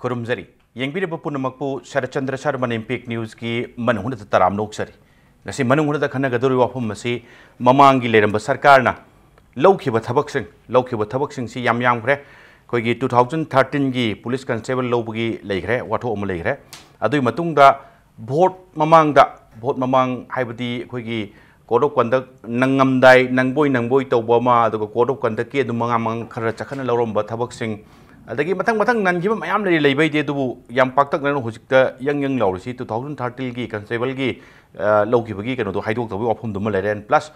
खुरुमजरी यंगबीरब पुनमकपु Sharatchandra Sharma impact news की मनहुन तराम नोक्सरी ngasi manung da khana gadori wafum masi mamangi leramba sarkarna lawkhiba thabak sing si yam khre koigi 2013 gi police constable lawbugi leikhre watho am leikhre adui matung da vote mamang haibadi koigi code of conduct nangamdai nangboi tawba ma aduga code of conduct ke du mangamang khara chakhana lawromba thabak sing adagi matang nangiba mayam leibai de du yam paktak nan hojikta yang lawrisi 2013 gi constable gi lawkibagi kano do haidok tawi ofum dum leren plus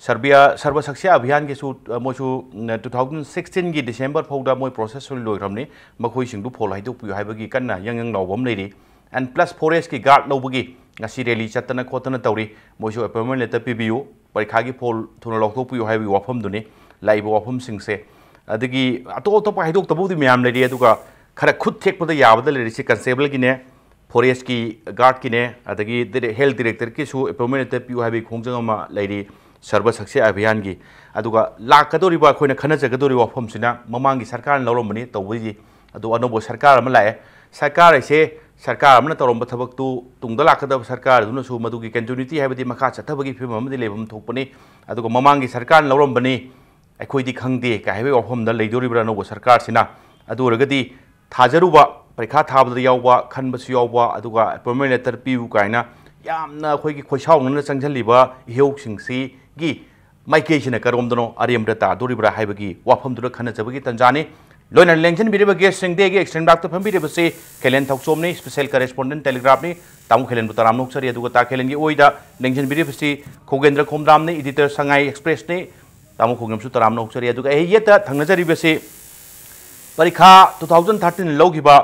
sarva saksya abhiyan ke su mochu 2016 gi December phauda moi process loiramni makhoi singdu phol haidok pu haibagi kanna yang lawbam leiri and plus forest ki guard lawbagi ngasi rally chatana khotana tawri mochu appointment letter pbu parikha gi phol thuna lokthok pu haibi wafum duni laibo wafum singse adagi ato pa haidok tabu di myam leiri aduga khara khut thek pada yabada leiri si constable gi ne forest की guard की ने अदगी health director की सु appointment PU हाबी खोंजंगमा Larry सर्व सक्से अभियान की अदुगा लाकदोरिबा खोइना खनजगदोरि वाफमसिना ममांगी सरकार लौरमनी तौबजी अदु अनोबो सरकार अमा लाए सरकार से सरकार अमना तौरम थबक तु तुंगदा लाकदब सरकार दुनो सु मदुगी कंटिन्यूटी हाबदी मखा चथबगी फिल्म अमदि लेबम थोकपनी अदुगा ममांगी सरकार लौरमबनी अखोइदी खंगदे काहेबे वाफमदा लैदोरिबरा अनोबो सरकार सिना अदुरगदी थाजरुबा परीक्षा थाबद यावबा खनबसु यावबा अदुगा अपॉइंटमेंट लेटर पीयू कायना यामना अखोइगी खोइसावनना चंगजलिबा इहेउसिंगसी गी माइकेसिना करमदनो आरियमदा तादोरिब्रा हाइबगी वाफमदुरा खनजबगी तंजानी लोइना लेंजन बिरेबा गेस्ट सिंगदेगी एक्सटेंड डाक्टर फंबिरेबसे खेलेन थौक्चोमनी स्पेशल करेस्पोंडेंट टेलीग्राफनी तामु खेलेन बुताराम नोक्सरी अदुगा ता खेलेनगी ओइदा लेंजन बिरेबसी खोगेंद्र खोमद्रामनी एडिटर संगाई एक्सप्रेसनी तामु खोगेमसु ताराम नोक्सरी अदुगा एयेता थंगजरिबसे परीक्षा 2013 लौगिबा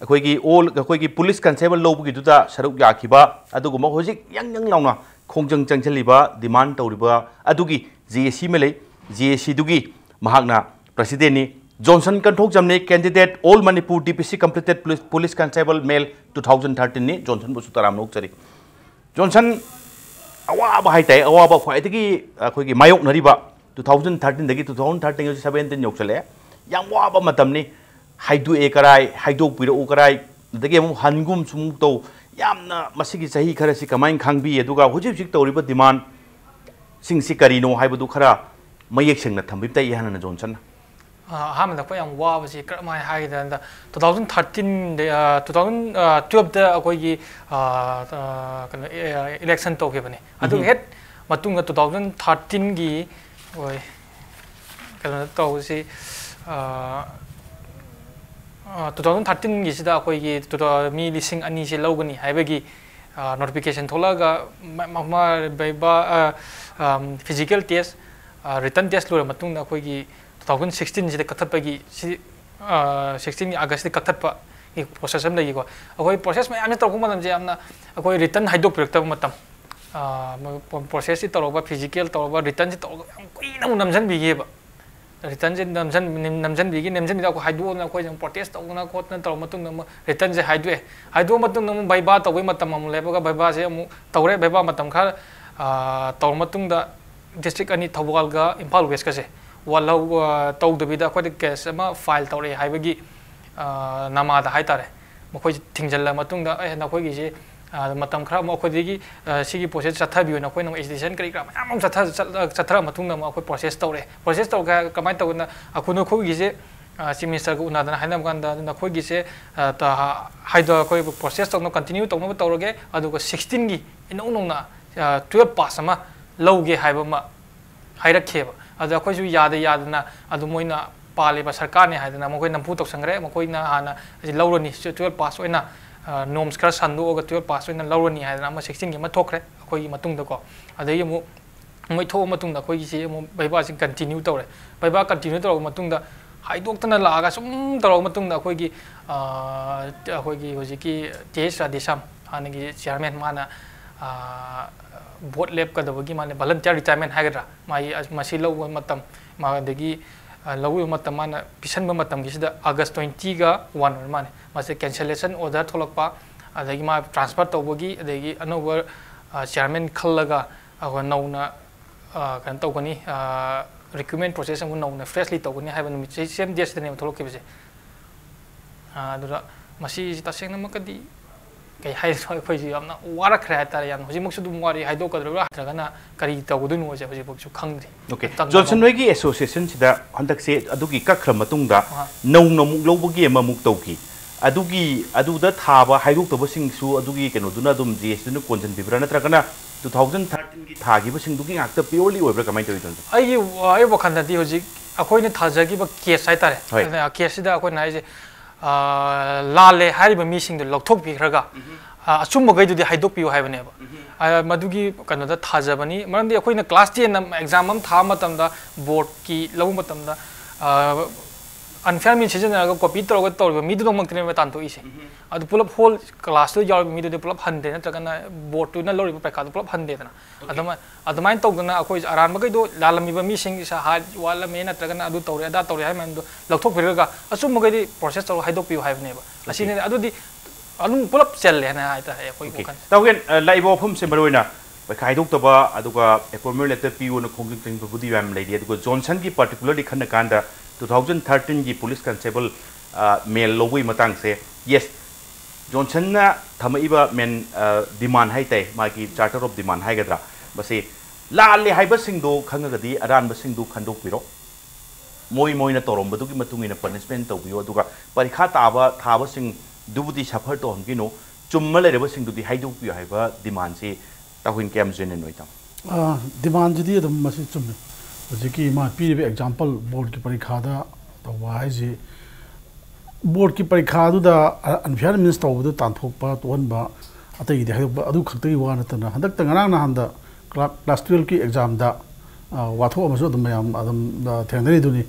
अखोइगी ओल अखोइगी पुलिस कंस्टेबल लौबगी दुदा सरुक याखिबा अदुगुमा होजिक yang launa khongjang changchaliba demand tawriba adugi GSC mele GSC dugi mahakna president ni Johnson KONTHOUJAM ne candidate all Manipur DPC completed police constable male 2013 ni Johnson bu sutaram nokchari Johnson awaba haitai awaba khwaidagi akhoi gi mayok nariba 2013 dagi 2013 17 yokchale yang waba matamni haidu ekarai haidu piro ukarai dagi mu hangum sum to yamna masigi sahi khara si kamain khangbi aduga hujib sik tawriba demand singsi karino haibadu khara mayek singna thambim tai hanana Johnson hamda ko yang waba si kramai haida 2013 2012 da akoi gi election to khebani adu het matunga 2013 gi oi kana to si 2013 gi sida akoi gi mi lising ani se logani haibagi notification tholaga ma baiba physical test written test lo matung akoi gi 2016 sida kathatpagi 16 August kathatpa gi process am lagi ko akoi process ma amna tawku madam je amna akoi written haidok projekta matam process si tawba physical tawba written si tawba koina namjan bi ge ba return je namjan bigi namjan bida ko haidu na ko jang protest to na ko na taw matung na return je haidu matung na baiba to we matam am leba ga baiba se mu tawre baiba matam kha taw matung da district ani thawal ga Imphal West ka se wala taw de bida ko de case ma file tawre haibagi nama da haitare mo ko thingjal matung da na ko gi je matam khara mo ko digi sigi process chathabi na ko na education kari gram am chathra matung na mo ko process taw ga kamai taw na akuno ko gi je chief minister ko na da hainam kan da na ko gi se ta haida ko process taw no continue taw no tawroge adu ko 16 gi ino na 12 pass ma lawge haiba ma hairakhe ba adu ko ju yada na adu moina pale ba sarkar ne haida na mo ko nampu tok sangre mo ko na hana lawroni 12 pass oina norms kara sandu oga 12 pass oina lawroni haida na 16 gi ma thokre ko gi matung da ko adai mu moi tho matung da ko gi se mu baiba sing continue tawre baiba continue tawre matung da haidok tana la ga sum tawre matung da ko gi hoji ki tes radisam hana gi chairman mana vote lab ka da gi mane volunteer retirement hagadra mai masi law matam ma degi law matam mana pisan matam gi sida August 20 ga 1 mane mase cancellation order tholakpa adagi ma transfer tawbogi adagi anover chairman khallaga ago nauna kan tawgani recruitment process am nauna freshly tawgani haiba numi same days ne tholok ke bise adura masi taseng nama kadi kayak hai soal kau sih amna warak kereta yang hujung maksud muari hai do kadro lah terkena kari tahu tu nuaja hujung maksud khang di. Oke. Johnson Wegi Association sida hendak se adugi kakram matungda nong nomuk lobagi mamuk tauki adugi aduda thaba hai do tabo sing su adugi keno duna dum GS dunu konsen bibra na terkena 2013 ki thagi ba sing dugi ngakta purely oibra kamai toy ton. Ai bakhan tadi hujung aku ini thajagi ba case hai tare. Case ida aku naik je लाले हारिबा missing दो लौथोक बिखरगा assume गई दुदी हाइदोक पियो हाइबनेबा मदुगी कनोदा थाजबनी मरंदी अखोइना class 10 exam हम था मतमदा board की लौ मतमदा unfair मिन सिजनगा copy तौरगा Midu मक्तने में तांतो इसे अदु पुलप होल क्लास तो यार मिदु पुलप हंदे नत्रगना बोर्ड तो न लोरिबा पैका तो पुलप हंदे दना अदमाइन तौगना अखोइ अरान मगै दो लालमिबा मिसिंग सा हा वाला में नत्रगना अदु तौरे अदा तौरे हाइ मन दो लौथोक बिरगा असुम मगै प्रोसेस तौर हाइदोक पियो हाइबनेबा असिने अदुदी अनु पुलप चलले ना आइता है कोई कोकन तौगेन लाइबो फम से मरोइना पैका हाइदोक तबा अदुगा एपोइंटमेंट लेटर पियो न खोंगिंग तिंग बुदी याम लेदी अदुगा जॉनसन की पर्टिकुलरली खन कांदा 2013 की पुलिस कांस्टेबल मेल लोगोई मतंग से यस जॉनसन ना थमइबा मेन डिमांड हाइ तै मागी चार्टर ऑफ डिमांड हाइ गदरा बसे लाले हाइबा सिंगदो खंगगदी अरान बसिंगदो खंडोक पिरो मोई ना तोरम बदुगी मतुंगिना पनिशमेंट तौबियो अदुगा परीक्षा ताबा थाबा सिंग दुबुदी सफर तो हमगिनो चुम्मा लेरेबा सिंगदुदी हाइदोक पियो हाइबा डिमांड से ताहुइन केम जेने नोइता डिमांड जदी दम मसी चुम्मे हजिकी मा पीरिबे एग्जांपल बोर्ड की परीक्षा दा तवा हाइजे बोर्ड की परीक्षा दुदा अनफेयर मीन्स तौबदो तानथोकपा तोनबा अतई दे हाइदोक अदु खक्तगी वा नतना हंदक तंगरांग ना हंदा क्लास 12 की एग्जाम दा वाथो अमसो दम याम अदम थेंगदरी दुनी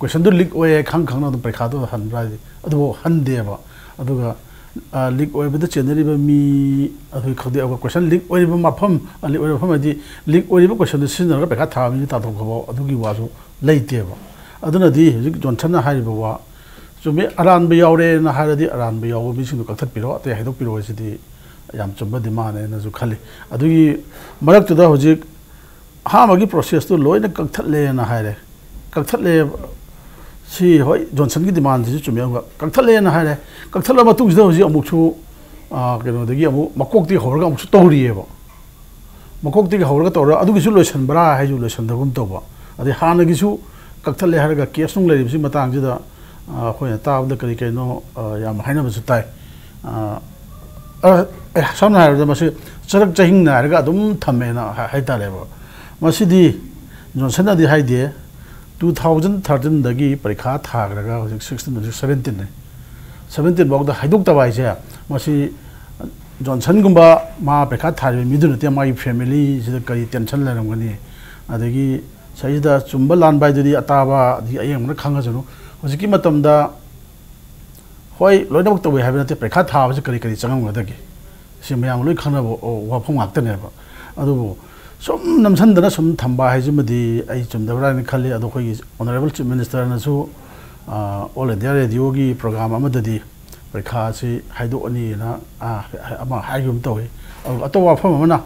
क्वेश्चन दु लीक ओए खंग खंग ना दु परीक्षा दो हनरा अदु हंदेबा अदुगा लीक ओइबदा चेनरीबा मी अदु खदे अबा क्वेश्चन लीक ओइबा मफम लीक ओइबा मफम अदि लीक ओइबा क्वेश्चन सिनरा परीक्षा थाबी ताथोकबो अदुगी वासु लेतेबा अदुनदी हजिक जॉनसन हाइबा वा चुमे अरानबा यावरे ना हारदी अरानबा यावो बिसिंदु कथत पिरो अते हाइदोक पिरो सिदी याम चुम्बा दिमाने नजु खाली अदुगी मरक्तुदा हजिक हामगी प्रोसेस तो लोइना कथतले ना हाइरे कथतले सी होय जॉनसन की डिमांड जी चुमेगा कथतले ना हाइरे कथतला मतुंगसिदा हजिक अमुकसु केनोदगी अमु मकोक्ति होरगा अमुकसु तौरियेबा मकोक्ति होरगा तौरा अदुगिसु लोइसन बरा हाइजु लोइसन दगुम तौबा अदि हानगिसु कथतले हारगा केस नुंग लेरिबसि मतंगजिदा अखोय ताबदा करी केनो याम हाइनबसु ताइ सामना हाइरदा मसे चरक चहिंग ना हारगा अदुम थमेना हाइतालेबा मसिदी जॉनसन अदि हाइदे 2013 दगी परीक्षा थाग्रगा 16 17 ने 17 बाउदा हाइदोक तबाइ जे मसी जॉनसन गुंबा मा परीक्षा थारि मिदुनते माई फैमिली जिदा करी टेंशन लेरमगनी अदगी सहिदा चुम्बा लान बाइदुदी अताबा दि अयंगना खंगजनु हजिकी मतमदा होय लोइनमक तबे हाइबनते परीक्षा थाबसे करी करी चंगमगदगी सिमयाम लोइ खंगबो वाफम आक्तनेबा अदुबो सुम नमसंदना सुम थंबा हाइजमदी आई चुमदबरान खले अदो खोई ऑनरेबल चीफ मिनिस्टर नसु ऑल इंडिया रेडियो की प्रोग्राम अमददी परीक्षा से हाइदोअनी ना अमा हाइगुम तोय अतो वाफम अमना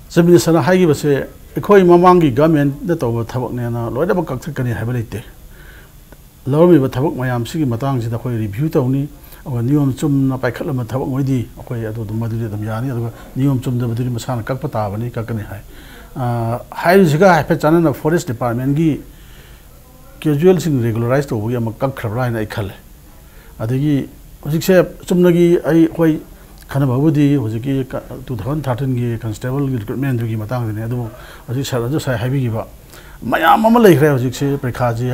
चीफ मिनिस्टर हाइगिबसे अखोई ममांगी गवर्नमेंट न तोब थबकने ना लोइदब कक्थकनी हाइबा लेते लौरमिबा थबक मयाम सिगी मतंग सिदा खोई रिव्यू तौनी और नियम चुमना पाइखलम थबक मोइदी अखोई अदो मदुदे दम यानी अदो नियम चुमदबदुरी मसाना कक्प ताबनी ककनी हाय हाइजिगा हाइफे चानना फॉरेस्ट डिपार्टमेंट की कैजुअल सिंग रेगुलराइज तौबगी अम कक्खरब्राइन आई खले अदगी हजिकसे चुमनगी आई खोई खनबाबुदी हजिकी 2013 की कांस्टेबल रिक्रूटमेंट की मतंग ने अदो हजिक सरजो साइ हाइबिगिबा मयाम अम लेखरे हजिकसे परीक्षा जी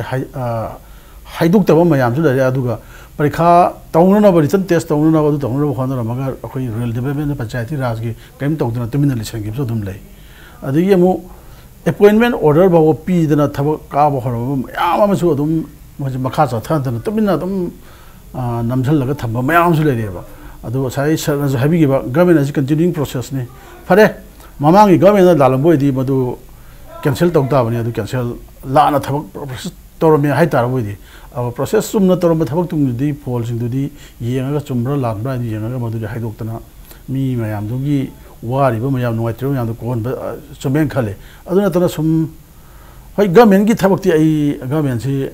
हाइदुक तब मयाम सु लरे अदुगा परीक्षा तौनना रिटन टेस्ट तौनना अदु तौनना होनरा मगा अखोई रूरल डेवलपमेंट पंचायती राज की कम तौदना तुमिन लिसन की दुम लै अदगी मु अपॉइंटमेंट ऑर्डर बाव पीदना थबक काब हरब मयाम अमसु अदुम मजि मखा चथादना तुमिन अदुम नमझलगा थब मयाम सु लेरेबा अदु साइ सरना हाबिगिबा गवर्नमेंट अस कंटिन्यूइंग प्रोसेस ने फरे ममांगी गवर्नमेंट लालंबोइदी मदु कैंसिल तौदाबनी अदु कैंसिल लाना थबक प्रोसेस तौरमे हाइतारबोइदी अब प्रोसेस चुमना तौरम थबक तुंगदी फोल सिंगदुदी येंगा चुमब्रा लानब्रा येंगा मदुदी हाइदोक्तना मी मयामदुगी वारिबा मयाम नुवाइत्रो मयाम कोन चुमें खले अदुना तना सुम hoi government ki thabak ti ai government si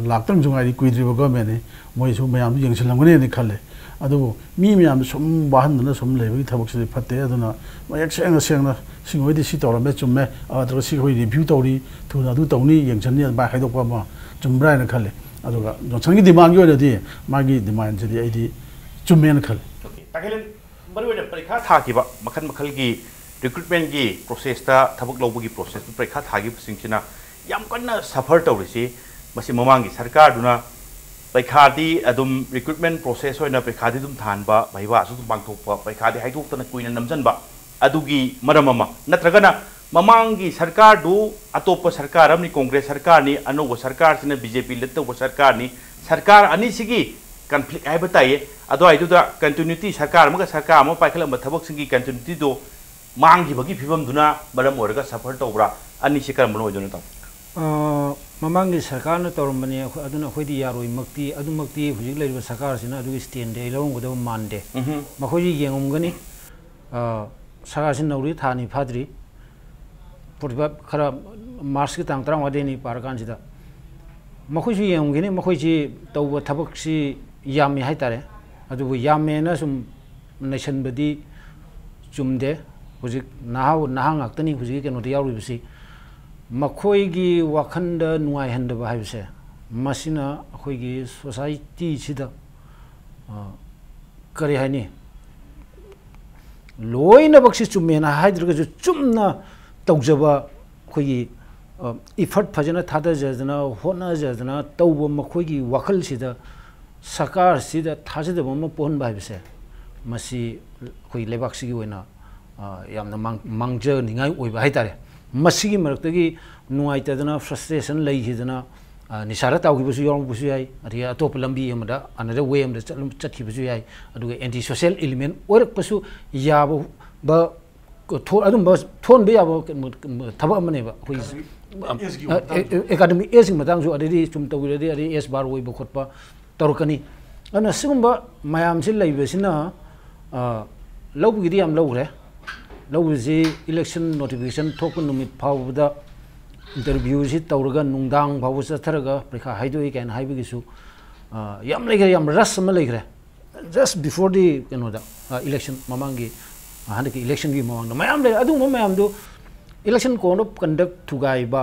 laktang jungai ri kuidri ba government ni moi su mayam yang silang ne ni khale adu mi mayam sum bahan na sum le bi thabak si phatte aduna mayak seng na singoi di si tor me chum me adra si hoi review tori thu na du tawni yang chan ni ba khai dok pa ma chum bra na khale adu ga jo chang gi demand yo di ma gi demand si di ai di chum me na khale KHELEN baru ada perikha tha ki ba makan makhal gi recruitment gi process ta thabak lobu gi process perikha tha gi singchina yam kanna suffer tawrisi masi mamang gi sarkar duna perikha di adum recruitment process hoina perikha di dum than ba baiwa su dum bangthok pa perikha di haidok tana kuina namjan ba adugi maramama natragana mamang gi sarkar du atopa sarkar amni congress sarkar ni anogo sarkar sina BJP letto sarkar ni sarkar ani sigi conflict ai batai ado ai da continuity sarkar ma sarkar ma paikhala ma thabak singi continuity do mangi bagi phibam duna baram oraga suffer tobra ani sikar mono jona ta mamangi sarkar na tormani aduna khodi yaroi makti adu makti hujik leiba sarkar sina adu stand de lawng godo mande ma khodi yengum gani sarkar sin nauri thani phadri purba khara mars ki tang trang wade ni parkan sida ma khoi ji yengum gani ma khoi ji tawba thabak si yami hai tare adu yame na sum nation badi chumde hujik nahang aktani hujik keno yauri bisi makhoi gi wakhanda nuai handa ba haibse masina khoi gi society sida kari hani loina baksi chumena haidrga ju chumna tawjaba khoi gi effort phajana thada jadana hona jadana tawba makhoi gi wakhal sida sakar sida thajada bama pon ba haibse masi khoi lebak sigi wena yamna mangja ningai oiba haitare masigi marakta nuai tadana frustration lay hidana nisara tawgi busu yong busu yai ari atop lambi amada another way amada chathi busu yai aduga anti social element orak pasu yabo ba thon adum ba thon be yabo thaba amane ba hoi academy aging matang su adidi chum tawgi ari s bar oi ba khotpa tarukani ana sigumba mayam sil lay besina lawgi di am lawre lawzi election notification thokun numit phawda interview si tawraga nungdang bawu chatharaga prikha haidoi kan haibigisu yam legre yam ras ma legre just before the da election mamangi handiki election gi mamang mayam le adu mayam do election conduct thugai ba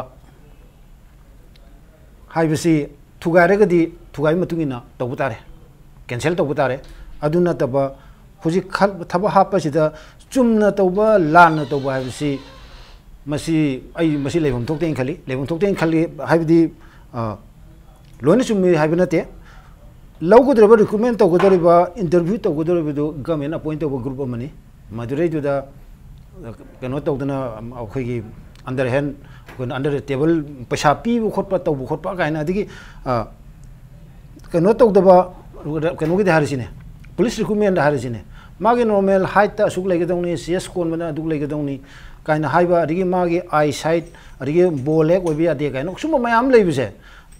haibisi thugai raga di thugai matungina tawbutare cancel tawbutare aduna taba huji khal thaba hapa sida chumna tawba lan tawba haibisi masi ai masi leibam thokten khali haibidi loina chumi haibinate lawgodreba recruitment tawgodreba interview tawgodreba do government appoint tawba group amani madurai do da kano tawdana akhoi under hand under the table pasapi khotpa tawbu khotpa kaina adigi kano tawdaba kano gi harisine police recruitment harisine magi normal height ta suk legedongni cs kon bana duk legedongni kaina haiba adigi magi eyesight adigi bolek obi ade kaina sum mayam leibise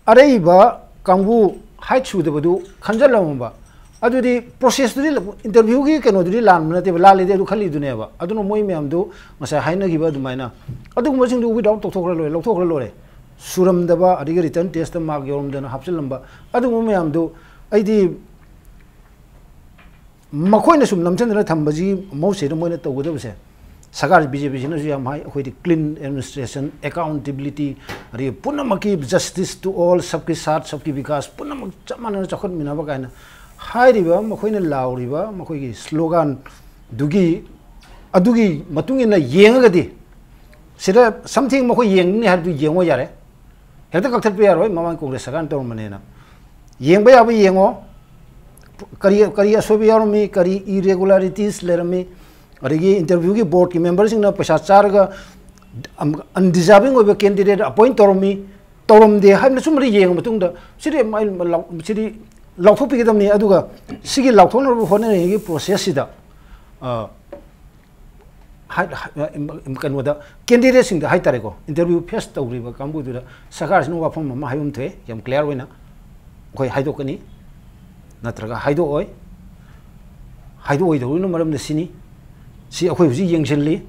areiba kambu height su de badu khanjalamba adudi process du interview gi keno du lan mena te la le de du khali du ne ba aduno moi mayam du masa haina gi ba du maina adu mo sing du without tokthokra lore suram daba adigi return test mark yorum dana hapselamba adu mo mayam du aidi makoina sum namchandra thambaji mause do moina tawgodabse sagar BJP sina yam hai khoi clean administration accountability ari punamaki justice to all sabki saath sabki vikas punamak chamana chakhot minaba kaina hairiba makoina lauriba makoi slogan dugi adugi matungina yengagadi sida something makoi yengni har du yengo yare heda kakthal pe yaroi mamang congress sagan tor manena yengba yabu yengo kari asobi yarmi kari irregularities lermi arigi interview ki board ki members na paisa charga undeserving of a candidate appoint tormi torom de ha na sumri yeng matung da siri siri lauthopi ki damni aduga sigi lauthon ro hone gi process sida kanwada candidate sing da haitare ko interview face tawri ba kambu du da sakar sinu wa phom ma hayum the yam clear wena koi haidokani natraga haido oi do no maram da sini si akhoi huji yengsenli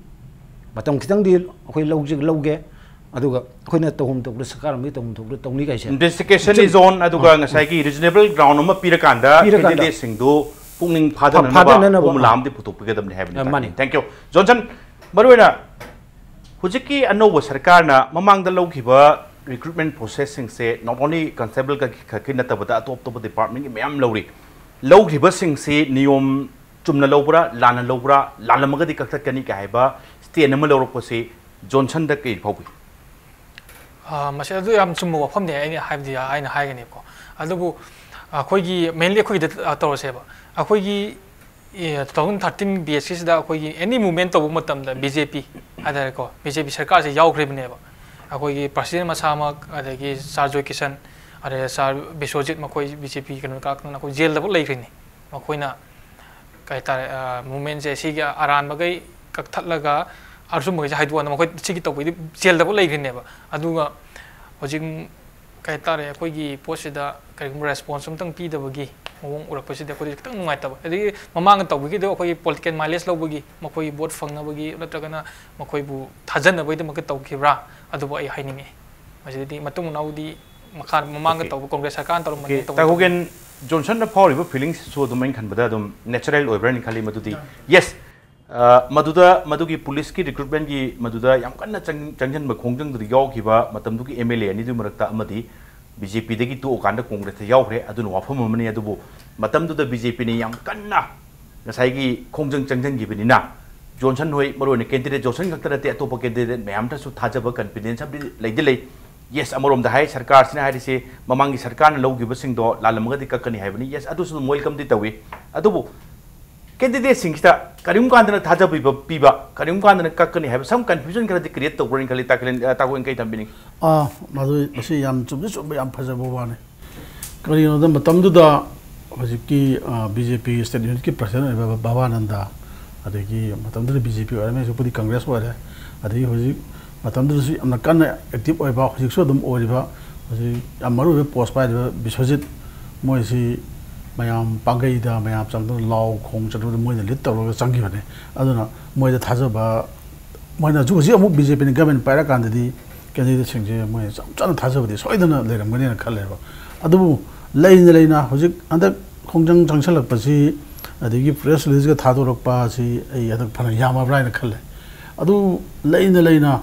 matam kitang di akhoi lawje aduga khoina tohum tokle sakar mi tohum tokle tongni kaise investigation is on aduga ngasai gi reasonable ground ma pirakanda candidate sing do pungning phadana ba lam di phutuk pigedam ne have. Thank you Johnson maruina hujiki anoba sarkar na mamang da lawkhiba recruitment processing se not only constable ka khakina tabata atop top department ki mayam lawri lawkhiba sing se niyom chumna lawbra lana lawbra lalamaga di kakta kani ka haiba state na lawro ko se Johnson da kai phobi masi adu yam chumma wafam ne ai haibdi ai na haigani ko adubu akoigi mainly akoigi tawse ba akoigi 2013 BSC da akoigi any movement tabu matam da BJP adar ko BJP sarkar se yaw khrebne ba akoigi president masama adagi sarjoy kisan are sar biswajit makoi BJP kan ka na ko jail da lei khini makoina kai ta movement je si ga aran bagai kak thatlaga arsum bagai haidu na makoi sigi tawbi jail da lei khini ba aduga hojing kai ta re akoigi post da kai response umtang pi da bagi mong urak pasi da kodi kitang nungai taba edi mamang tawbi do akoi political mileage lawbagi makoi vote fangna bagi natragana makoi bu thajan bai da makai tawkibra adubo ai hainingi masidi matung naudi makar mamang tawbu congress sarkar tarum mani ta hogen Johnson na power feelings so do main khan bada dum natural over ni khali madudi yes madugi police ki recruitment ki maduda yam kanna changjan ba khongjang du yaw ki ba matam du ki MLA ani du marakta amadi BJP dagi tu okanda congress ta yaw re adu no wafam amani adubu matam du da BJP ni yam kanna ngasai gi khongjang changjan gi bini na Johnson hoi maro ne candidate Johnson kakta te atopa candidate mayam ta su thajaba confidence abdi leidilei yes amarom da hai sarkar sina hai se mamangi sarkar na logi basing do lalamga di kakani hai bani yes adu su welcome di tawi adubu candidate singsta karim kandana thaja piba karim kandana kakani have some confusion kara create to bring kali taklen tawen kai tambini madu asi yam chum yam phaja bobane kari no dam matam du da hojiki BJP state unit ki president babananda adegi matam du BJP ora me supudi congress ora adegi hoji matam du si amna kan active oi ba hojik so dum ori ba hoji amaru post pa bisojit moi si mayam pangai da mayam changdo law khong chadu moi na lit tawlo changi bane aduna moi da thaja ba moi na ju ji amu BJP ni government paira kan di candidate singje moi chana thaja badi soidana leram gane na khalle ba adu leina hojik anda khongjang changsalak pasi adigi press release ga thadorok pa si ai adak phana yama brai na khalle adu leina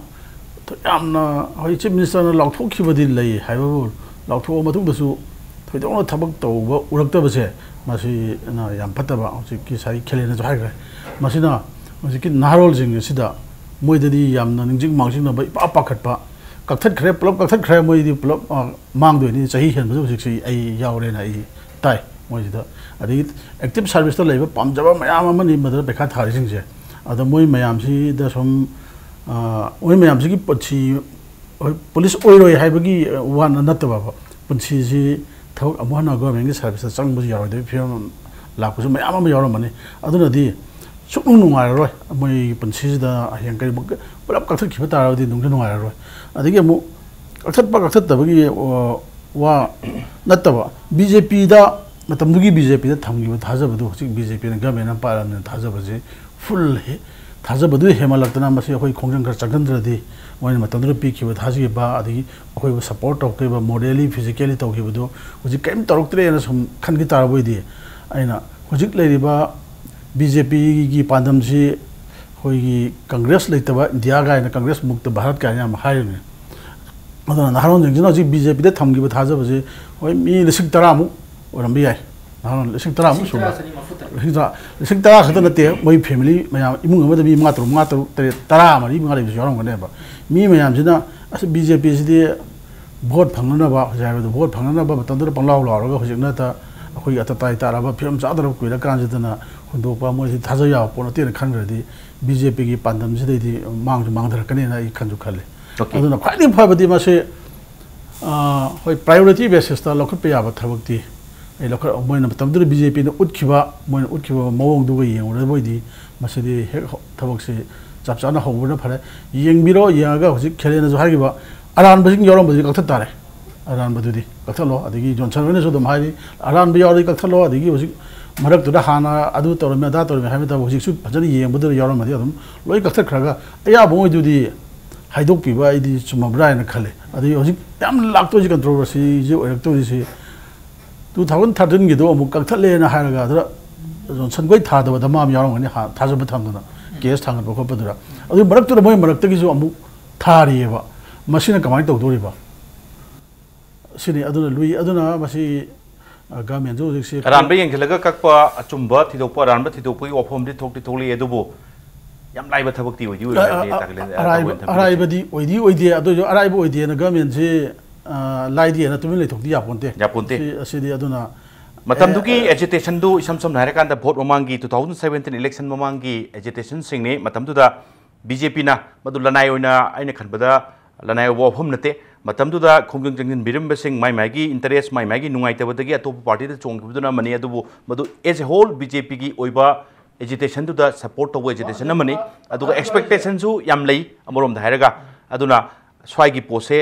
to yamna hoi chief minister na law thokhi badi lei haiba law thok ma thuk su thoidong thabak tawba urakta base masi na yam pataba ki sai KHELEN jo haigre masina masi ki narol jing sida moidadi yamna ningjing mangsing na ba pakhat pa kakthat khre plop kakthat khre moidi plop mang do ni chahi hen bu si ai yaure na ai tai moida adi active service to leiba pamjaba mayam amani madra bekha thari sing je ada moi mayam si da som oi mayam si ki pachi police oiroi haibagi wan nataba punchi si thok amona government service chang bu yaw de film la ku mai ama yaw mani aduna di sukung nungai roi moi punchi da yang kai pulap ka thak khiba ta di nung nungai roi adigi mu kakhat ta bagi wa nataba BJP da matam dugi BJP da thamgi ba thaja badu hik BJP na government na pa na thaja baje full he thaja badu hemalakna masi khoi khongjang kar chagandra di moi matam du pi khiba thaji ba adigi khoi support of ke ba morally physically to ke badu hujik kaim taroktre na sum khan gi tar boi di aina hujik leiri ba BJP gi pandam si khoi gi congress leitaba india ga na congress mukt bharat ka ya hai ne madana naharon jing na ji BJP da thamgi ba thaja baje hoi mi lisik taramu oram bi ai naharon lisik taramu su lisik tara khata na te moi family maya imung amada bi ma tru tara mari ma le bi yoram gane ba mi mayam jina as BJP sidi vote phangna ba jaiba do vote phangna ba matandra panglaw law ga hojikna ta akhoi ata tai tara ba film chadar ku ila kan jidana hundo pa mo si thaja ya pona te khan gradi BJP gi pandam sidi di mang dhar kane na I khan ju khale aduna khali phabadi ma se hoi priority basis ta lokhat pe ya ba thabak ti ai lokhat moina matandra BJP na utkhiba moina utkhiba mawong du ga yeng ora boidi masidi he thabak se chap chana hobuna phare yeng biro yaga hojik KHELEN jo hagi ba aran bajing yoram bajing kakta tare aran badudi kaktalo adigi Johnson ne so dum hai aran bi yori kaktalo adigi hojik marak tu da hana adu tor me da tor me ha me da hojik su bajani yeng budur yoram madi adum loi kakta khraga aya boi dudi हाइदोक पीबा आइदी चुमब्रा न खले अदि हजिक याम लाक्तो जी controversy जे ओरक्तो जी 2013 गिदो अमुक कक्थले न हारगा अदरा Johnson गोइ थादबा दमाम यारंगनि थाजब थामदना case थांगबा खोपदरा अदु मरक्तो मोय मरक्तगी जो अमुक थारियेबा मसिना कमाय तौदोरिबा सिनी अदुना लुई अदुना मसी गवर्नमेंट जो से अरानबा यंगलगा कक्पा अचुंबा थिदोपा अरानबा थिदोपगी वाफमदि थोक्ति थोक्ली एदुबो याम लाइबा थबक्ति ओइदि अराइबदी ओइदि अदु जो अराइबा ओइदि न गवर्नमेंट से लाइदि न तुमिन लेथोक्ति यापोन्ते असिदि अदुना मतमदुगी एजिटेशन दु इसम सम नायरकांदा भोट ममांगी 2017 इलेक्शन ममांगी एजिटेशन सिंगने मतमदुदा बीजेपी ना मदु लनाय ओइना आइना खनबदा लनाय वाफम नते मतमदुदा खोंजंग जंगन बिरम सिंह माइ माइगी इंटरेस्ट माइ माइगी नुंगाइतबदगी अतोप पार्टी द चोंगबदुना मनी अदुबु मदु एज ए होल बीजेपी की ओइबा एजिटेशन दुदा सपोर्ट तव एजिटेशन मनी अदुगा एक्सपेक्टेशन सु याम लई अमरोम दा हायरगा अदुना स्वाइगी पोसे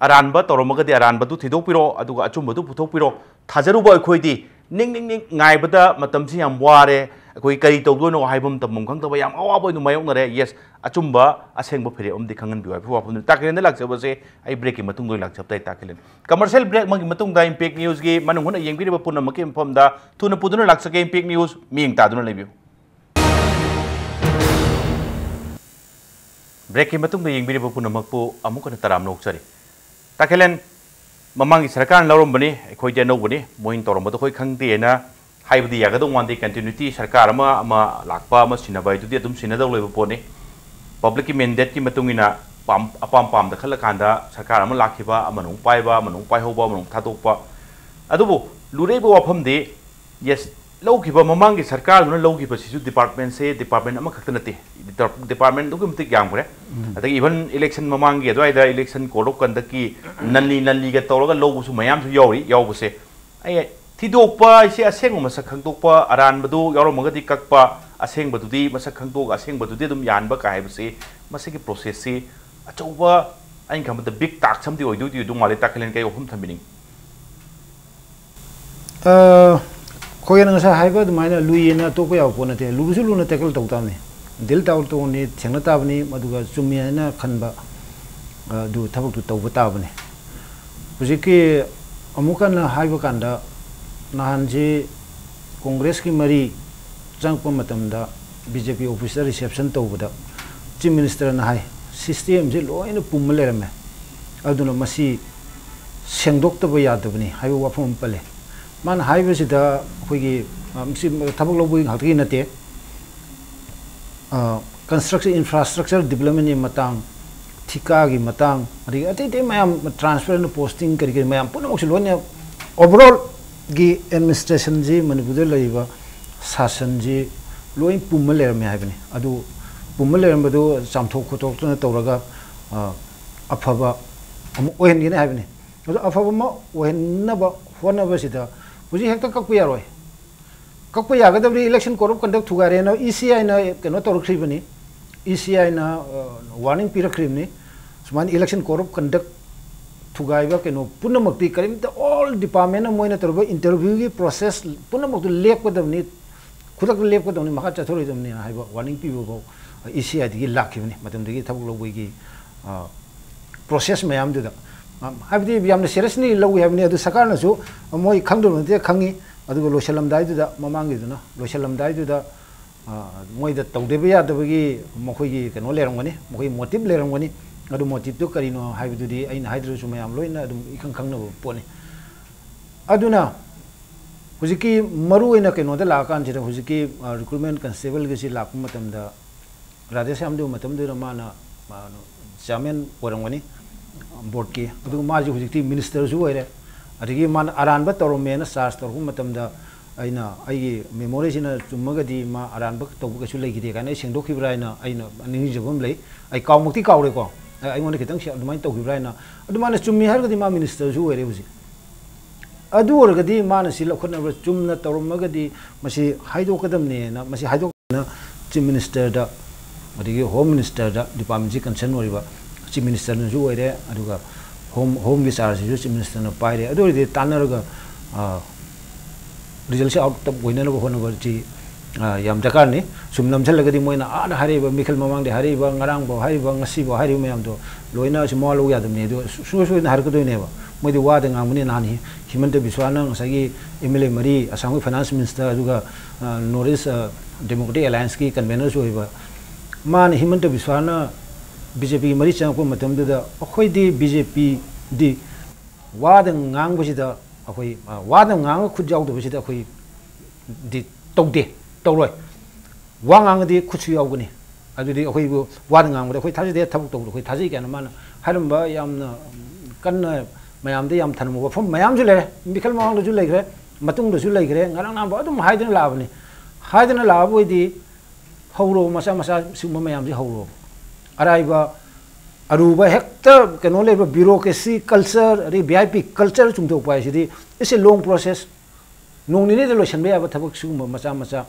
अरानबा तौरमगदी अरानबदु थिदोपिरो अदुगा अचुंबदु पुथोपिरो थाजरुबा अखोइदी निंग निंग निंग गायबदा मतमसि याम वारे अखोइ करी तौदोनो हाइबम तमम खंगतबा याम अवाबोइनु मायोंगरे यस अचुंबा असेंगबा फिरे अमदि खंगन बिवाय फुवाफुन ताकेलेन लाक्सबसे आई ब्रेक की मतुंग दोइ लाक्सबतै ताकेलेन कमर्शियल ब्रेक मगी मतुंग दा इम्पैक्ट न्यूज की मनुंग होना येंगबिरबा पुनमके मफमदा थुना पुदुना लाक्सके इम्पैक्ट न्यूज मिंग तादुना लेबियो ब्रेक की मतुंग दा येंगबिरबा पुनमकपु अमुकन तराम नोक्सरी ताकेलेन ममांगी सरकार लौरम बनी अखोइ जे नौबनी मोइन तौरम खoi खंगदेना हाइबदी यागदो वांदे कंटिन्यूटी सरकार अमा लाकपा अमा सिनबाय दुदि अदुम सिनदौ लेबो पोने पब्लिक की मैंडेट की मतुंगिना अपाम पाम द खलकांदा सरकार अमा लाखिबा अमनु पाइबा अमनु पाइहोबा अमनु थादोकपा अदुबो लुरेबो वाफमदे यस लौखिबा ममांगी सरकार दुना लौखिबा सिसु डिपार्टमेंट से डिपार्टमेंट अमा खक्ता नते डिपार्टमेंट दुगमति ग्यांगरे अदगी इवन इलेक्शन ममांगी अदवाइदा इलेक्शन कोड ऑफ कंडक्ट की नल्ली ग तौरगा लौबुसु मयाम सु यावरी यावबसे आई थिदोकपा इसे असेंग मसक खंगतोकपा अरानबदु यावरमगदि कक्पा असेंगबदुदि मसक खंगतोक असेंगबदुदि दुम यानबा कायबसे मसकी प्रोसेस से अचौबा आइन खमद बिग टाक समदि ओइदुदि दुमाले ताकलेन कय ohm थमिनी खोयन ngasa haiba dumaina luina to ko yaw ponate lubusu luna tekal tawtami dil taw to ni thengna tabni maduga chumina khanba du thabuk tu tawba tabni hujiki amukan haiba kanda nahanji congress ki mari changpa matamda bjp officer reception tawbada chief minister na hai system je loina pumlerame aduna masi sengdok taba yadabni haiba wafum pale मान हाइबसिदा अखोगी थबक लौबुई हाथगी नते construction infrastructure development नि मतांग थिका गी मतांग अदि अते मयाम transfer न posting करी करी मयाम पुनमक लोने ओवरऑल गी एडमिनिस्ट्रेशन जी मनिपुर लइबा शासन जी लोइ पुम लेरमे हाइबनि अदु पुम लेरमबदु चामथोक खोटोक न तौरगा अफबा अमु ओहेन गिने हाइबनि अदु अफबा म ओहेनबा होनबसिदा हुजी हेक्ता कक्प यारोय कक्प यागदबरी इलेक्शन कोड ऑफ कंडक्ट थुगारे न ईसीआई न केनो तोरख्रिबनि ईसीआई न वार्निंग पिरख्रिबनि सुमान इलेक्शन कोड ऑफ कंडक्ट थुगाइबा केनो पुनमक्ति करिमता ऑल डिपार्टमेंट मोइना तरबा इंटरव्यू की प्रोसेस पुनमक्तु लेपकदबनि खुदक लेपकदबनि मखा चथोरिदबनि हाइबा वार्निंग पिबो ईसीआई दिगी लाखिबनि मतमदगी थबक लोबोगी प्रोसेस मयाम दुदा हाबदी यामने सीरियसली लौ हैबनि अदु सरकारनसु मोय खंगदुनते खंगी अदुगो लोसलमदाइदुदा ममांगिदुना लोसलमदाइदुदा मोयदा तौदेबे यादबगी मखोयगी कनो लेरंगनी मखोय मोटिव लेरंगनी अदु मोटिव तो करिनो हाइबदुदी आइन हाइद्रसु मयाम लोइना अदु इखंग खंगनबो पोने अदुना हुजिकी मरुइना कनोदा लाकानसिदा हुजिकी रिक्रूटमेंट कांस्टेबल गिसि लाकु मतमदा राजेश आमदु मतमदुरा माना चेयरमैन ओरंगनी बोर्ड की माजी हुजिकी मिनिस्टर होरे अदगी मान अरानबा तौरमेन चार्ज तौरबु मतमदा अइना अइगी मेमोरीसिना चुम्मगदी मा अरानबा तौबगसु लेगिदे काने सेंदोखिब्राइना अइना निजबम लै अइ काउमक्ति काउरे को अइमोन खितंग अदुमाइन तौखिब्राइना अदुमाना चुम्मी हरगदी मा मिनिस्टर होरे हुजि अदु ओरगदी माना सि लखनब चुम्ना तौरमगदी मसि हाइदोकदमने ना मसि हाइदोकना चीफ मिनिस्टर दा अदगी होम मिनिस्टर दा डिपार्टमेंट जी कंसर्न ओरिबा चीफ मिनिस्टर ने जो है अदुगा होम की चार्ज जो चीफ मिनिस्टर ने पाइरे अदुरी तानरगा रिजल्ट से आउट तब होइनलब होनबरची yam dakar ni sum namchal lagadi moina ana hariba mikhal mamang de hariba ngarang bo hariba ngasi bo hariba mayam do loina simo lo yadam ne do su na har ko do ne ba moi de wada ngamuni nani himanta biswana ngasagi MLA mari asangui finance minister aduga Norris Democratic Alliance ki convener so iba man himanta biswana BJP mari chang ko matam da akhoi di BJP di wada ngang bo sida akhoi wada ngang khut jaw do sida akhoi di tawde tawroi wangang di khuchu yawgani adudi akhoi bu wada ngang bo akhoi thaji de thabuk tawdo akhoi thaji kana man haramba yamna kanna mayam de yam thanmu wafam mayam ju le mikhal mawang ju le gre matung ju le gre ngarang nam ba dum haidina labni di hawro masa sum mayam ji hawro araiba aruba hekta kano le bureaucracy culture ri VIP culture chung to pai si it's a long process nong ni de lo shan ba thabak sum masa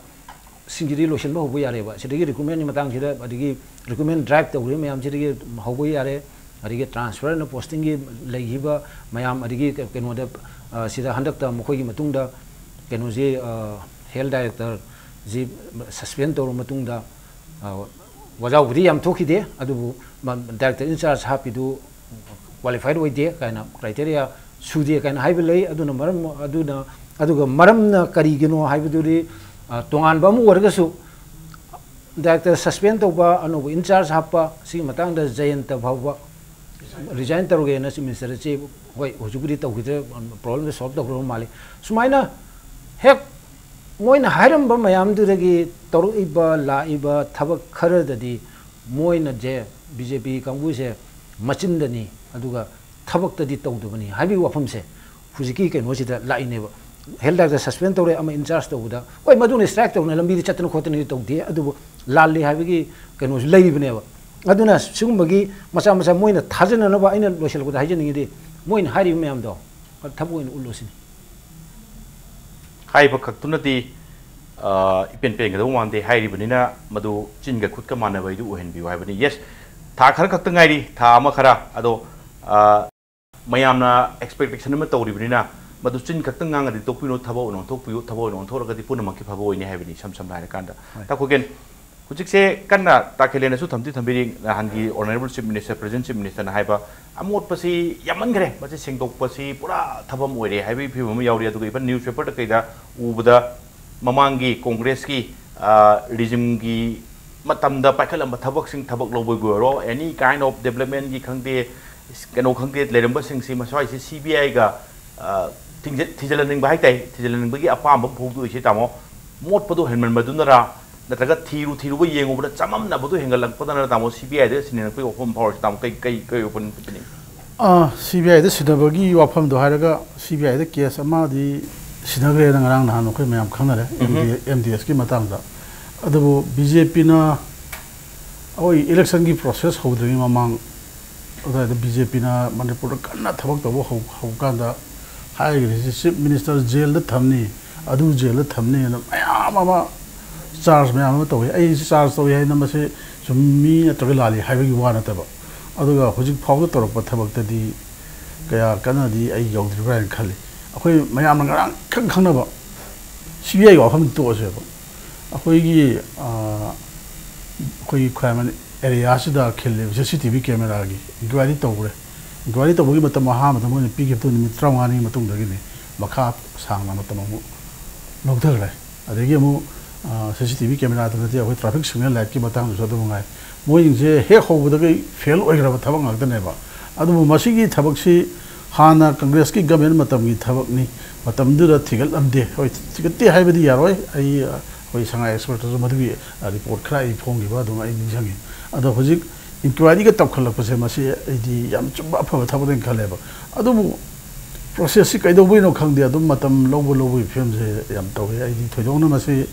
singiri lo shan ba hobo yare ba sidagi recruitment ni matang sida adigi recruitment drive to ri mayam sidagi hobo yare adigi transfer na posting gi leihiba mayam adigi kano de sida handak ta mokoi gi matung da kano ji health director ji suspend to matung da wajau budi yam thoki de adubu director in charge happy do qualified way de kaina criteria sudi kaina haibe lei aduna maram aduna aduga maram na kari gino haibe do ri tongan ba mu warga su director suspend to ba anu in charge happa si matang da jayan ta bhawa resign taroge na si minister che hoi hojuguri ta hujre problem solve to ro mali sumaina hek moina hairam ba mayam du regi toru iba la iba thabak khara dadi moina je BJP kangbu se machin dani aduga thabak tadi tawdu bani habi wafam se hujiki ke no sida la ine ba health doctor suspend tore ama in charge tawda oi madun strike tawna lambi di chatna khotni tawdi adu lalli habi ki ke no lei bane ba aduna sigumbagi macha moina thajana na ba ina losel ko hajani di moina hari mayam do thabu in ulosin hai ba khaktunati ipen pen ga wang de hai ri banina madu chin ga khut ka mana bai du uhen bi hai bani yes tha khar khak tangai ri tha ama khara ado mayam na expectation ma tawri banina madu chin khak tang nga di tokpino thabo no tokpiu thabo no thora ga di puna makki phabo ni hai bani sam lai kanda ta khogen hujik se kanna ta khelen su thamti thambiri hangi honorable chief minister president chief minister na haiba amot pasi yaman gre masi sengdok pasi pura thabam oire haibi phibum yauri adu iban newspaper ta kaida ubada mamangi congress ki regime ki matam da paikhalam thabak sing thabak loboi goro any kind of development gi khangde kano khangde leramba sing si masai si CBI ga thijalan ning bai tai thijalan ning gi apam bam phodu ise tamo mot padu henman madunara natraga thiru ba yengu bada chamam na badu hengal lang padana tamo CBI de sinin ko ofam power tamo kai open pini CBI de sidabagi wafam do haraga CBI de case ama di sinagre na ngarang na no kai mayam khanare MDS ki matang da adabu BJP na oi election ki process hodri mamang oda de BJP na Manipur kanna thabak to ho kan da hai chief minister jail da thamni adu jail da thamni na mayam ama charge mayam to ai charge to ai na mase summi atog lali haibagi wa na taba aduga hojik phawda torok pa thabak ta di kaya kana di ai yogdri ba khali akhoi mayam ngarang khang ba CBI ga pham to se ba akhoi gi akhoi khaiman area sida khelle CCTV camera gi inquiry to gure inquiry to gi matam ha matam ni pi ge to ni trawani matung da gi ni makha sang na matam mu nokdar lai adegi mu CCTV camera to the akhoi traffic signal light ki matang so do ngai moi je he khobda gi fail oigra ba thabang ngak da ne ba adu masi gi thabak si hana congress ki government matam gi thabak ni matam du da thigal amde hoi tigati haibadi yaroi ai hoi sangai expert zo madwi report khra I phong gi ba do ai ninjangi ado hojik inquiry ga tapkhalak pa se masi di yam chumba pha thabak den khale ba adu process si kai do boi no khang dia dum matam lobo film se yam tawe ai di thoidong na masi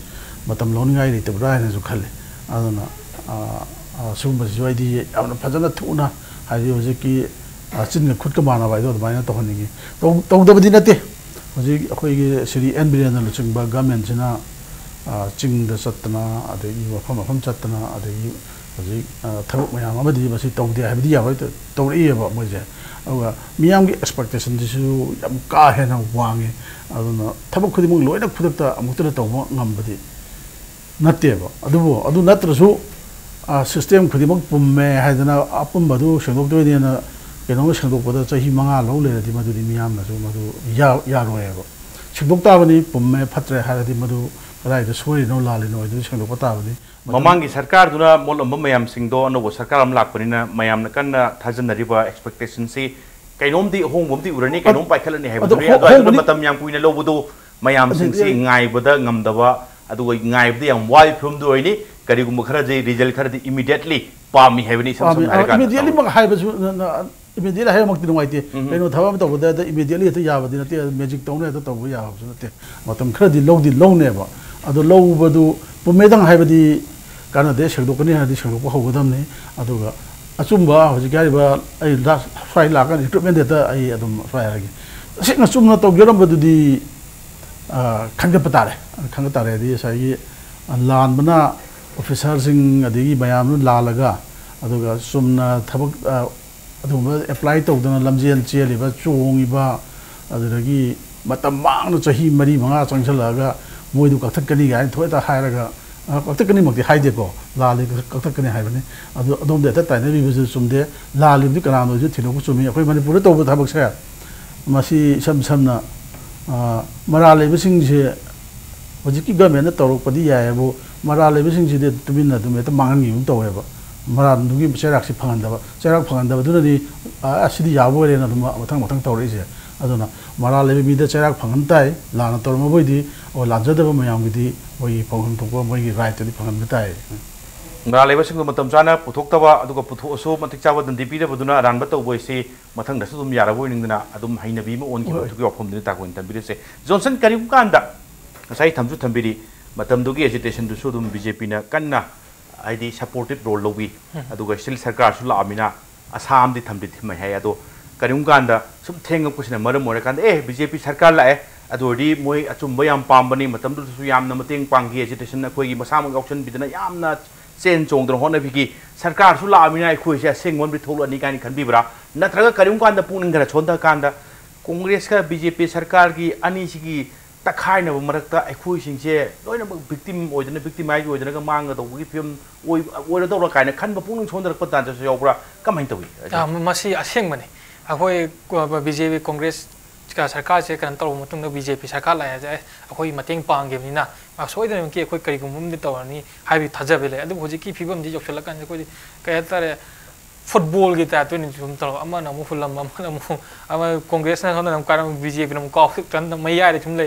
matam lon ngai ri te bra na zu khale aduna sum ba ji di amna phajana thuna hai hojik ki chin khut ka mana bai do ba to honi to da badi nate hojik akhoi gi sri n billion na chung ba government china ching da satna ade I wafam chatna ade hojik thabuk mayam amadi basi to de habdi ya bai to ri ba mo je awa miyam gi expectation disu yam ka he na wange aduna thabuk khudi mung loina khudak ta amuk ta to mo ngam badi नत्तेबो अदु नत्रसु system खुदिमक पुम्मे हाइदना अपुम्बदु सेंदोक्तोइनेना केनो सेंदोक्पदा चाहि मंगा लौ लेरदि मदुदि मियामनासु मदु यारोयेबो सेंदोक्ताबनि पुम्मे फत्रे हारदि मदु ride सोरिनो लालिनो इदु सेंदोक्पताबनि ममांगी सरकार दुना मोलम मयाम सिंदो अनोबो सरकार अम लाकपनिना मयाम कन्ना थाजनरिबा expectation से कैनोमदी होंगोमदी उरनी कैनोम पाइखलनी है अदु मतम याम कुइना लोबदो मयाम सिंसी ngaibada ngamdaba adu ngaibdi yam wai from do ini karigum kharaji result kharaji immediately pami hebni sam immediately mak haibasu immediately hay mak dinwaite kaino thaba to boda immediately to yabadi nate magic tawne to tawu yabasu nate matam kharaji lowdi lowne ba adu lowbadu pumedang haibadi kana de shagdokani hadi shagdok hogodamni aduga achumba hojikariba ai file la kan recruitment data ai adum file agi sing achumna to gerambadudi खंगतारे दी साई लान बना officer सिंग अदगी बयाम लालगा अदुगा Sumana थबक अदुगा apply तौदना लमजेल चेलिबा चोंगिबा अदुगी मतम मांग चही मरी मंगा चंगसलगा मोइदु कथकनी गाय थोयता हायरगा कथकनी मक्ति हाइदेको लाले कथकनी हाइबने अदु अदोम देता ताइने बिबुजु सुमदे लालिबदि कनानो जु थिलोकु सुमि अखोय मणिपुर तौब थबक से मसी सम समना मरा लेबसिंगसे हजिकी गवर्नमेंट तौरपदी यायबो मरा लेबसिंगसे तुमिना तुमे त मांगनगी तौवेबो मरा दुगी चेराक्सि फंगनदबा दुनदी असिदि याबो रेना दुम मथंग मथंग तौरइसे अदुना मरा लेबे मिदा चेराक फंगनताय लाना तौरमबोइदी ओ लाजदबा मयामगिदी ओइ फंगन थोको मोइगी राइटदि फंगनताय मरा लेबसिंग मतम जाना पुथोक्तबा अदुगा पुथोसो मतिक चावा दंदि पिदबदुना रानबा तौबोइसे मथंग दसु दुम याराबो निंगना अदुम हाइनबी म ओन की ऑफम दिन ताकोइन तंबिरेसे जॉनसन करिम कांदा साई थमजु थंबिरी मतम दुगी एजिटेशन दुसु दुम बीजेपी ना कन्ना आईडी सपोर्टिव रोल लोबी अदुगा स्टिल सरकार सु लामिना असम दि थमदि थिमै हाय अदो करिम कांदा सुम थेंगम कुसिना मरम मोरे कांदा बीजेपी सरकार लाए अदोडी मोय अचुंबा याम पाम्बनी मतम दुसु यामना मतेंग पांगी एजिटेशन ना कोई मसाम ऑप्शन बिदना यामना चेन चोंगदर होनबिगी सरकार सु लामिना अखोइसे सेंगमन बि थोलनी कानि खनबिब्रा नत्रगा करिम कांदा पुनिंग खरा छोंदा कांदा कांग्रेस का बीजेपी सरकार की अनिसिगी तखाइनब मरक्ता अखोइसिंगसे लोइना विक्टिम ओइदना विक्टिमाइज ओइदना मांग दौबगी फिल्म ओइर दौरा काइना खनबा पुनिंग छोंदरक पतानसु यावब्रा कमाइन तवी मसी असेंगमने अखोइ बीजेपी कांग्रेस का सरकार से कन तौर मतुंग बीजेपी सरकार लाया जाए अखोइ मतेंग पांगेबनिना सोइदन की अखोइ करिगुमदि तौरनी हाइबि थाजबे ले अदु होजिकी फिबम दि योक्सलकन कोइ कयतरे फुटबॉल की टाइप तो नहीं तौर अमा नमु फुलम अमा कांग्रेस ना सोना नम बीजेपी नम काउ टन मैया रे तुम ले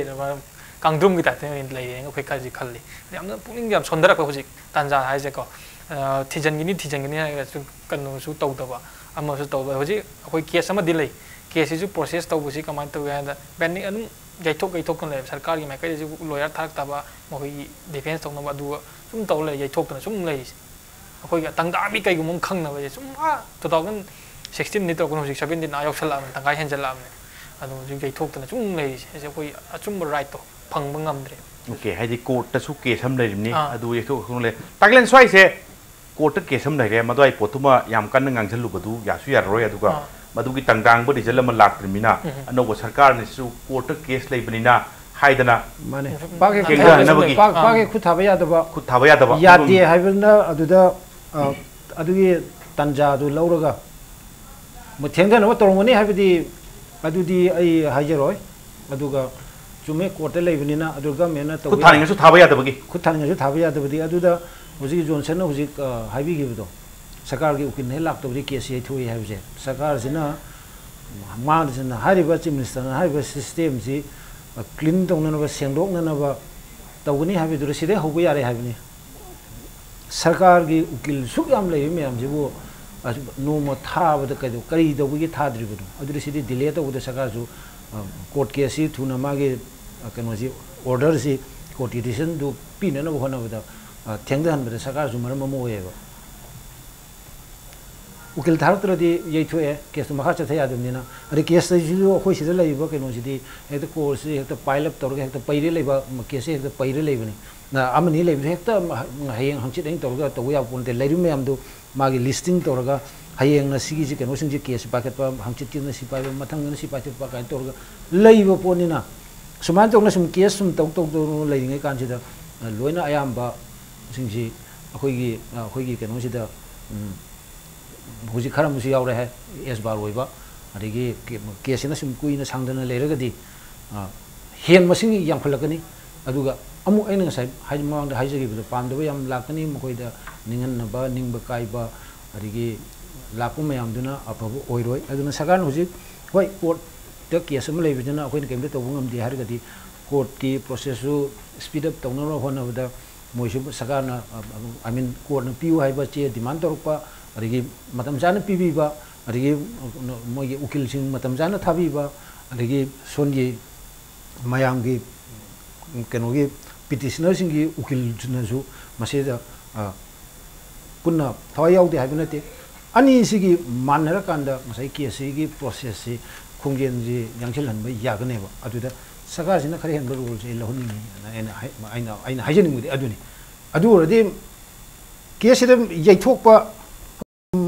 कांगद्रुम की टाइप ले अखोइ काजि खल्ली यामना पुनिंग याम सोंदरक होजिक तांजा हाइजे को थिजनगिनी कन्नो सु तौदबा अमा सु तौबा होजिक अखोइ केस अमा दि ले केस इजु प्रोसेस तौबसी कमाइन तौगे हादा बेनिंग अदुम गैथोक ले सरकार की माइकೈ लॉयर थारक्तबा मोहि डिफेंस तौनबा अदु सुम तौ ले गैथोकना सुम ले अखोइ तंगाबी कैगुम खंगनबा सुम 2016 नि तौकन होजिक 17 आ योक्सलाम तंगाइ हेंजलाम अदु जु गैथोकना सुम ले से अखोइ अचुम राइट तो फंगब ngamdre ओके हाइदि कोर्ट तसु केस हम लेरिमनि अदु येथोक ले तागलेन स्वाइसे कोर्ट केस हम लेरे मदुइ पोतुमा याम कन्न ngangjलुबदु यासु यारोय अदुगा मदुगी तंगांग बो रिजल्ट म लाक्ट्रिमिना अनोबो सरकार ने सु कोर्ट केस लेबनिना हाइदना माने पागे खुथाबा यादबा यादे हाइबना अदुदा अदुगी तंजा दु लौरगा मुथेंगन व तोरमनि हाइबदि अदुदी आई हाइजरोय अदुगा चुमे कोर्ट लेबनिना अदुगा मेना तो खुथानिंगसु थाबा यादबगी अदुदा हुजी जॉनसन हुजी हाइबिगिबदो सरकार की उकिल लाक्तबदी केस थोई है सरकार से चीफ मिनिस्टर सिस्टम से क्लीन तौनब सेंदोनब तौगनी है हौब यारे है सरकार की उकिल सुख मैम से नोम थाबद कई तौबी थाद्रीबदो डिले तौद सरकार कोर्ट केस थूना मागे कहोसी ऑर्डर से कोर्ट की डिसीजन पीनब होनाबद थेंदहनबद सरकार मरम होएब उकिल थारक्तरदी यैथोए केस मखा चथे यादमनिना अरे केस अखोइ सिदा लैबा कनोसिदी हेक्ता कोर्स हेक्ता पाइल अप तौरगा हेक्ता पैरे लैबा केस हेक्ता पैरे लैबनी ना अमनि लैबो हेक्ता हयेंग हंचित हेंग तौरगा तौ या पोनते लैरु मैमदो मागी लिस्टिंग तौरगा हयेंग न सिगी जी कनोसिंग जी केस पाकेटपा हंचित किन सि पाइबा मथंग न सि पाकेटपा काइ तौरगा लैबा पोनिना सुमान तौना सुम केस सुम तौ तौ तौ लैरिङै कानसिदा लोइना अयाम्बा सिंजी अखोई कनोसिदा हुजी खरम मुसी यावरे है एस बार ओइबा अदिगी केसना सिम कुइना सांगदना लेरगदी हेन मसिंग यामखलकनी अदुगा अमु अइना ngasai हाइमांग हाइजगी पामदबा याम लाकनी मखोइदा निंगनबा निंगबा काइबा अदिगी लाकु मयामदुना अफबु ओइरोय अदुना सरकार हुजी होय कोर्ट द केस अम लेबिदना अखोइन केमदे तबु ngamdi hargadi कोर्ट की प्रोसेस स्पीड अप तौनरो होनबदा मोइसु सरकारना आई मीन कोर्ट न पियु हाइबा चे डिमांड तौरपा अदिगी मतम जाना पिबिबा अदिगी मोइगे उकिल सिंग मतम जाना थाबिबा अदिगी सोनगी मयामगी कनोगी पिटिशनर सिंगी उकिल जुनसु मसेदा पुन्ना थवाय याउदे हाइबनते अनि सिगी माननरा कांदा मसाई केसगी प्रोसेस सि खुंगेनजी यांगसिल हनबा यागनेबा अदुदा सरकार सिना खरे हेनबा रूल से लहुनी आइना हाइजनिंगदि अदुनी अदु ओरदि केसदा यैथोकपा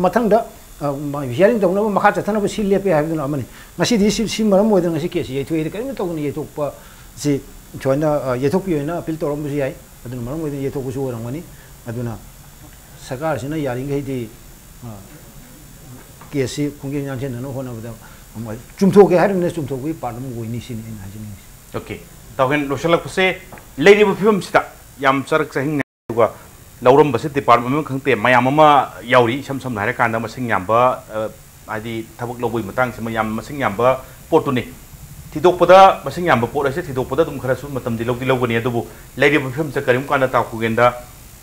मथंगदा हियरिंग तौनबा मखा चथनबा सि लेपे हाइबदुना अमनि ngasi si maram moida ngasi kesi yethoi karim tawni yethokpa si choina yethokpi oina appeal toram busi ai aduna maram moida yethokku su orangani aduna sarkar sina yaring heidi kesi khungge nyangchen no hona bada chumthoke harimne chumthokui parlam goini sin in hajini okay tawgen losalak puse leiri bu phim sita yam charak chahing ga lauram base department khangte mayam ama yauri sam sam hare kanda masing yamba adi thabak lobui matang sima yam masing yamba potuni thidokpada masing yamba pot ase thidokpada dum khara su matam di logani adubu leiri bu phim cha karim kana ta khugenda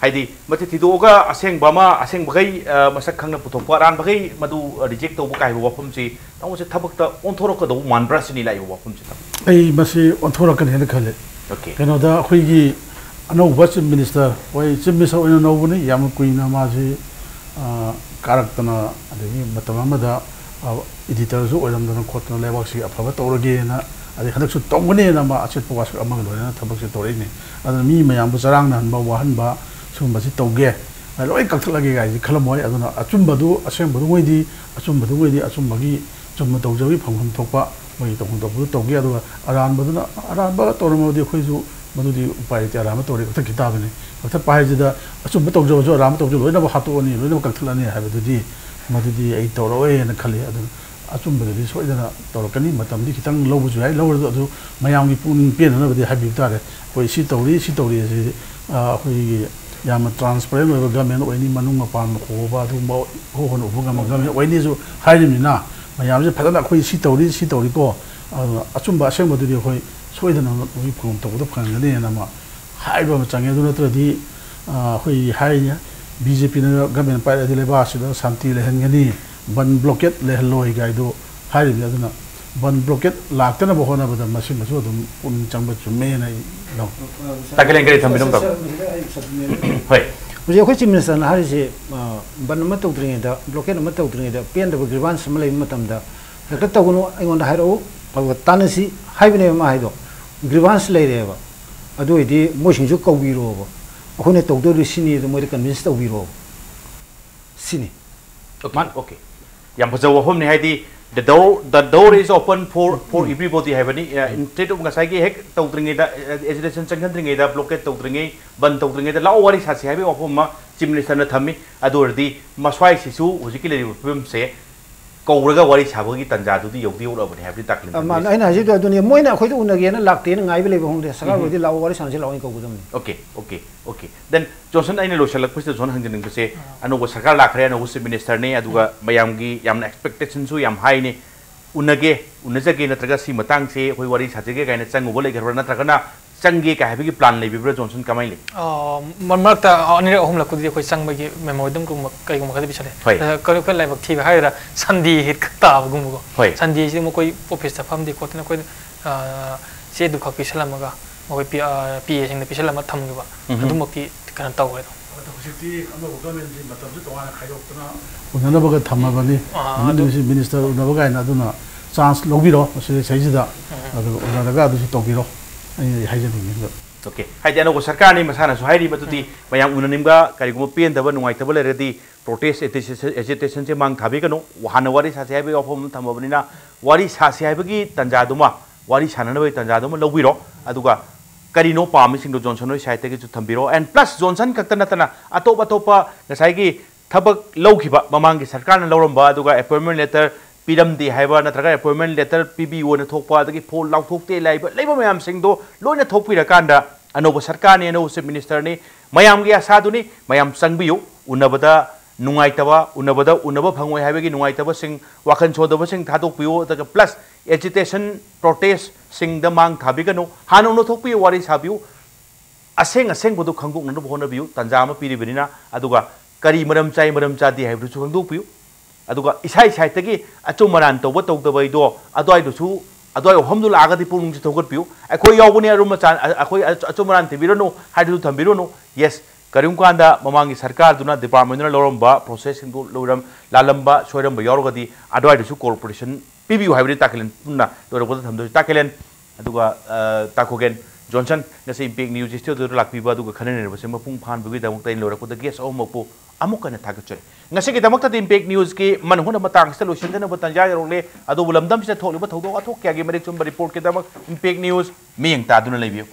haidi mate thidoga aseng bama aseng bagai masak khangna puthokpa ran bagai madu reject tobu kai bu wapum chi taw se thabak ta onthorok do manbra sini lai wapum chi ai masi onthorok kan hen khale okay keno da khoi gi ano chief minister oi chief minister oina no buni yam kuina ma ji karakterna adagi matam amada editor zu oiram dana khotna lebak si afaba tawrage na adi hadak su tongone na ma achet pawas amang lo na thabak se tore ni adana mi mayam bu charang na ba wahan ba sum ba si tawge loi kakhlage ga ji khalamoi adana achumba du aseng bu ngoi di achumba gi chumma tawjawi phangam thokpa moi tong bu tawge adu aran ba tormo di khoi ju मधुदी उपाय ते आराम तोरे कथा किताब ने कथा पाइजदा अचुम तौजो जो आराम तौजो लोइना हातोनी लोइना कथलानी हाबदुदी मधुदी आई तौरोए न खले अदु अचुम बदुदी सोइदना तौरकनी मतमदी खितंग लौबजु हाय लौरदो अदु मयामगी पुन पेनना बदि हाबि तारे कोइ सि तौरी से अखोइ याम ट्रांसपेरेंट ओइबा गवर्नमेंट ओइनी मनुंग मपान खोबा अदु हो होन उबुगा गवर्नमेंट ओइनी जो हाइरिमिना मयामजे फदना अखोइ सि तौरी को अचुम असेंग बदुदी अखोइ सोइदना उइ फुम तौबद फंगने नामा हाइबा मचंगे दु नत्रदि होइ हाइया बीजेपी न गवर्नमेंट पाइ अदि लेबा सिदा शांति लेहनगनी बन ब्लॉकेट लेहलोइ गाइदो हाइबि अदुना बन ब्लॉकेट लाक्तना बहोना बद मसिन मसु दुम उन चंब चुमे नै नो ताकलें गरे थंबिनम ता होय मुझे अखोइ चीफ मिनिस्टर न हारिसे बन म तौद्रिङे दा ब्लॉकेट म तौद्रिङे दा पेन द ग्रीवांस म लेइ मतम दा हेक्ट तगुनो अइगोंदा हाइरो तानसी हाइबने मा हाइदो ग्रीवांस लेरेबा अदुइदि मोसिंजु कौबिरोबा अखोने तौदोरि सिनी द मोइ कन्विंस तौबिरो सिनी okay yam bhajaw hom ne haidi the door is open for everybody havani instead of ngasai gi hek tawtringe da agitation changandringe da blockade tawtringe ban tawtringe da law wari sa si habi ofom ma chief minister na thami adurdi maswai sisu hojiki le problem se कौरगा वारी साबगी तंजा दुदी योगदी उरबने हैबि ताकलिन मा आइना हाजि दु दुनिया Moina खोइ उनगेना लाक्ते न गाइबे लेबो होंदे सरकार बदि लाव वारी सानसे लावनि कौगुदमनि okay then johnson aina losalak piste zon hangjening pise anugo सरकार लाखरे अनु चिफ मिनिस्टर ने अदुगा मयामगी याम एक्सपेक्टेशन सु याम हाई ने उनजगे नत्रगा सी मतंग से होय वारी साजेगे गाइना चंगुबो लेगरबा नत्रगना चंगे का हैबि प्लान लेबिब्रा johnson कमाइले मनमरता अनि अहम लकुदि खोइ चंगबगी मेमोरिदम कुम कइगुम खदि बिसले करो कल लाइबक थि हाइरा संदी हित खता गुमगो संदी से म कोइ ऑफिस ता फमदि कोतना कोइ से दुख पिसलमगा मोइ पी सिंग पिसलम थमगबा अदुमकी कन तौवे हजिति अमो गवर्नमेंट जी मतम जु तोना खाइदोक्तना उननबगा थमबनि मिनिस्टर मिनिस्टर उनबगा ना दुना चांस लोबिरो से सैजिदा अदु उननगा दुसि तोबिरो okay haidi ano sarkar ni masana so haidi batuti mayam unanimga karigum pen daba nungai taba leredi protest agitation se mang thabi kanu wahana wari sa sai ofom thamabnina wari sa sai gi tanja duma wari sanana bai tanja duma lobiro aduga करीनो पामिसिंग Johnson side के थम्बिरो and plus Johnson खत नतना अतोप अतोप नसाई थबक लौखिबा ममांगी सरकार लौरंबा अदुगा appointment letter पीरमदी हाइबा नत्रगा appointment letter पीबीओ न थोकपा अदगी फोल लाउथोकते लाइबा मयाम सिंगदो लोइना थोकपिरकांदा अनोब सरकार ने अनोब चीफ मिनिस्टर ने मयाम गी आसादुनी मयाम संगबियो उनबदा नुंगाइतबा उनबदा उनब फंगोय हाइबगी नुंगाइतबा सिंग वाखन सोदबा सिंग थादोकपियो अदगा प्लस एजिटेशन प्रोटेस्ट सिंग द मांग थाबिगनो हानो नो थोकपियो वारी साबियो असेंग असेंग बदु खंगुक ननो होनबियो तंजा अमा पिरिबनिना अदुगा करी मरम चादी हाइबदुसु खंगदोकपियो अदुगा इसाई साइतगी अचो मरान तौब तौदबैदो अदवाइदुसु अदवाइ हमदु लागदी पुंग से थोगतपियो अखोय यावबनी अरुम चा अखोय अचो मरान थिबिरोनो हाइदु थंबिरोनो यस करिम कांदा ममांगी सरकार दुना डिपार्टमेंट लौरंबा प्रोसेस सिंगु लौरम लालंबा सोयरंबा यावरगदी अदवाइदुसु कॉर्पोरेशन पीबीयू हाइबदी ताकेलेन पुन्ना लोरबद थमदु ताकेलेन अदुगा ताकोगेन जॉनसन नसे इम्पैक्ट न्यूज स्टूडियो लाक्पीबा अदुगा खनेनेरबसे मपुंग फानबगी दमक लोरकपद गेस अमपो अमुकन थागचरे ngasi ki damakta impact news ki manhuna matang sta loisindana batanja yarole adu bulamdam se tholiba thodo athok kya gi merik chum report ki damak impact news miyeng ta duna lebiyo